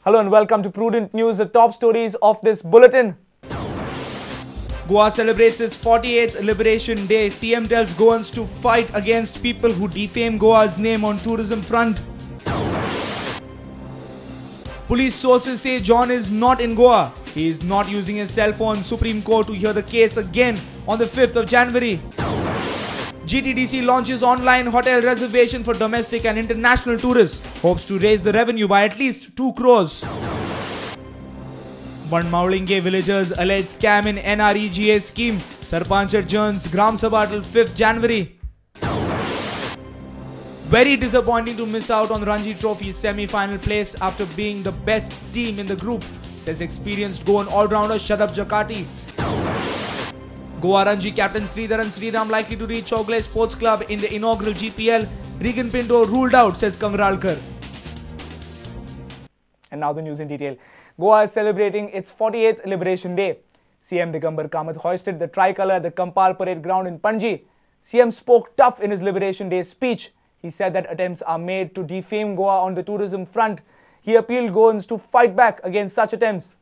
Hello and welcome to Prudent News, the top stories of this bulletin. Goa celebrates its 48th Liberation Day. CM tells Goans to fight against people who defame Goa's name on tourism front. Police sources say John is not in Goa. He is not using his cell phone. Supreme Court to hear the case again on the 5th of January. GTDC launches online hotel reservation for domestic and international tourists. Hopes to raise the revenue by at least 2 crores. One Maulinge villagers alleged scam in NREGA scheme. Sarpanch adjourns Gram Sabha till 5th January. Very disappointing to miss out on Ranji Trophy semi-final place after being the best team in the group, says experienced Goan all-rounder Shadab Jakati. Goa Ranji captain Sridharan Sriram likely to reach Chogle Sports Club in the inaugural GPL. Regan Pinto ruled out, says Kangralkar. And now the news in detail. Goa is celebrating its 48th Liberation Day. CM Digambar Kamath hoisted the tricolour at the Kampal Parade Ground in Panji. CM spoke tough in his Liberation Day speech. He said that attempts are made to defame Goa on the tourism front. He appealed Goans to fight back against such attempts.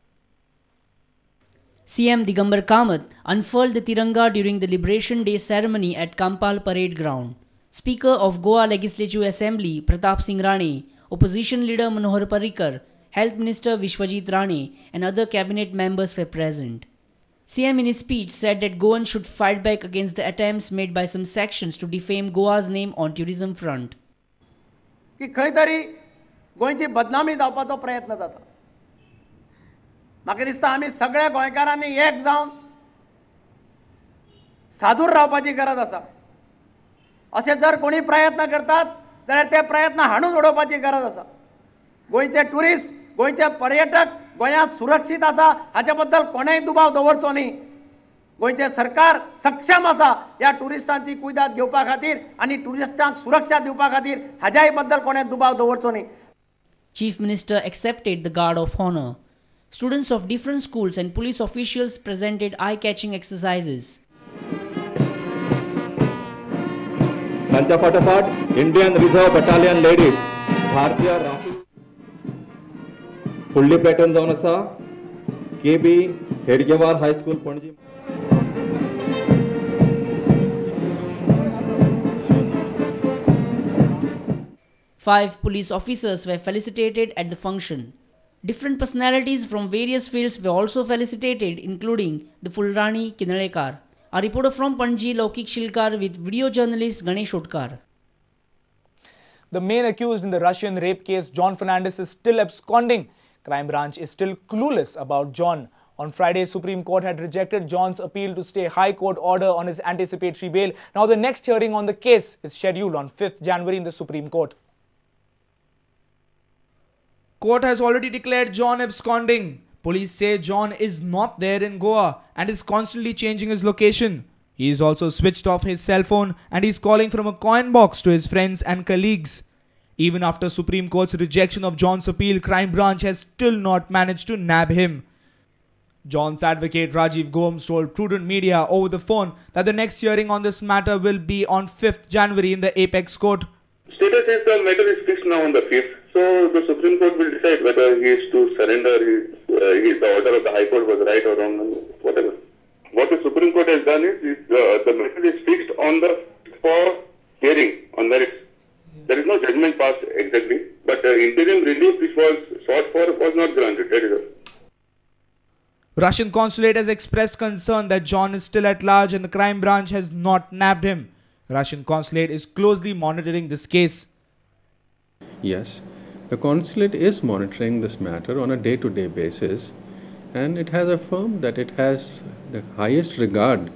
CM Digambar Kamath unfurled the Tiranga during the Liberation Day ceremony at Kampal Parade Ground. Speaker of Goa Legislative Assembly Pratap Singh Rane, Opposition Leader Manohar Parrikar, Health Minister Vishwajit Rane and other cabinet members were present. CM in his speech said that Goans should fight back against the attempts made by some sections to defame Goa's name on tourism front. की खंय तरी गोंयची बदनामी जावपाचो प्रयत्न जाता. म्हाका दिसता आमी सगळ्या गोंयकारांनी एक जावन सादूर रावपाची गरज आसा. असे जर कोणी प्रयत्न करतात जाल्यार ते प्रयत्न हाणून उडोवपाची गरज आसा. गोंयचे टुरिस्ट, गोंयचे पर्यटक गोंयांत सुरक्षीत आसा हाचे बद्दल कोणेय दुबाव दवरचो न्ही. गोंयचे सरकार सक्षम आसा ह्या टुरिस्टांची कुयदाद घेवपा खातीर आनी टुरिस्टांक सुरक्षा दिवपा खातीर हाच्याय बद्दल कोणें दुबाव दवरचो न्ही. Chief Minister accepted the Guard of Honor. Students of different schools and police officials presented eye-catching exercises. त्यांच्या पाठोपाठ इंडियन रिझर्व बटालियन लेडीज भारतीय राफेल फुडली पॅटर्न जावन आसा KB Hedgewar high school Panaji. Five police officers were felicitated at the function. Different personalities from various fields were also felicitated, including the Fulrani Kinalekar. A reporter from Panji, Laukik Shilkar, with video journalist Ganesh Otkar. The main accused in the Russian rape case, John Fernandez, is still absconding. Crime branch is still clueless about John. On Friday, Supreme Court had rejected John's appeal to stay High Court order on his anticipatory bail. Now the next hearing on the case is scheduled on 5th January in the Supreme Court. Court has already declared John absconding. Police say John is not there in Goa and is constantly changing his location. He is also switched off his cell phone and is calling from a coin box to his friends and colleagues. Even after Supreme Court's rejection of John's appeal, Crime Branch has still not managed to nab him. John's advocate Rajiv Gomes told Prudent Media over the phone that the next hearing on this matter will be on 5th January in the Apex Court. Status is the matter is fixed now on the 5th. So the Supreme Court will decide whether he is to surrender, the order of the High Court was right or wrong, whatever. What the Supreme Court has done is the matter is fixed on the for hearing on merits. There is no judgment passed exactly, but the interim relief which was sought for was not granted. That is all. Russian consulate has expressed concern that John is still at large and the crime branch has not nabbed him. Russian consulate is closely monitoring this case. Yes, the consulate is monitoring this matter on a day-to-day basis, and it has affirmed that it has the highest regard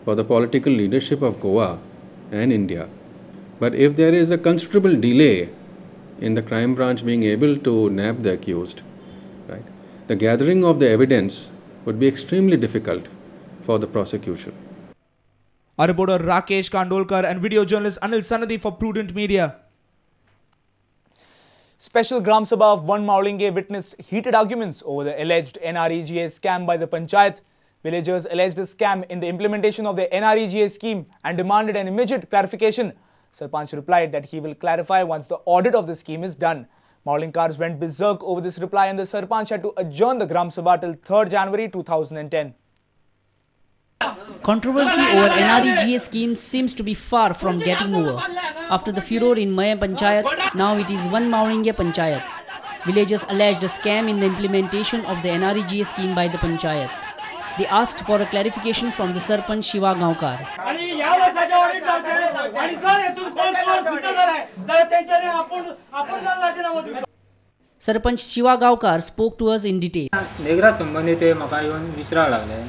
for the political leadership of Goa and India. But if there is a considerable delay in the crime branch being able to nab the accused, right, the gathering of the evidence would be extremely difficult for the prosecution. Our reporter Rakesh Kandolkar and video journalist Anil Sanadi for Prudent Media. Special Gram Sabha of One Maulinge witnessed heated arguments over the alleged NREGA scam by the Panchayat. Villagers alleged a scam in the implementation of the NREGA scheme and demanded an immediate clarification. Sarpanch replied that he will clarify once the audit of the scheme is done. Maulinkars went berserk over this reply and the Sarpanch had to adjourn the Gram Sabha till 3rd January 2010. Controversy over NREGA scheme seems to be far from getting over. After the furor in Maya Panchayat, now it is One Maulinge Panchayat. Villagers alleged a scam in the implementation of the NREGA scheme by the Panchayat. They asked for a clarification from the Sarpanch Shiva Gaonkar. Sarpanch Shiva Gaonkar spoke to us in detail. नेगरा संबंधी ते म्हाका येवन विचारपाक लागले.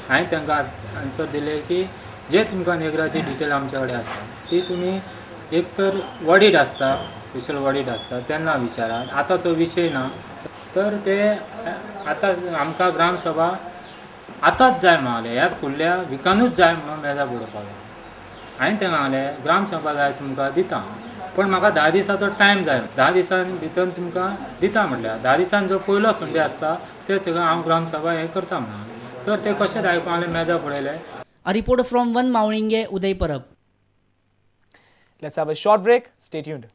हांवें तांकां answer दिलें की जे तुमकां नेगराची डिटेल आमचे कडेन आसा ती तुमी एक तर ऑडिट आसता, स्पेशल ऑडिट आसता तेन्ना विचारात. आतां तो विशय ना. तर ते आतां आमकां ग्राम सभा आतांच जाय म्हणाले, ह्या फुडल्या विकानूच जाय म्हणून मेजा बरोवपाक लागले. हांवें तांकां सांगलें ग्राम सभा जाय तुमकां दिता, पण म्हाका 10 दिसाचो टायम जाय. 10 दिसान भितर तुमकां दिता म्हटल्यार 10 दिसान जो पयलो संडे आसता ते थंय हांव ग्राम सभा हें करता म्हणून. तर ते कशें आयकूंक लागले मेजा पळयले. A reporter from One Maulinge, Uday Parab. Let's have a short break. Stay tuned.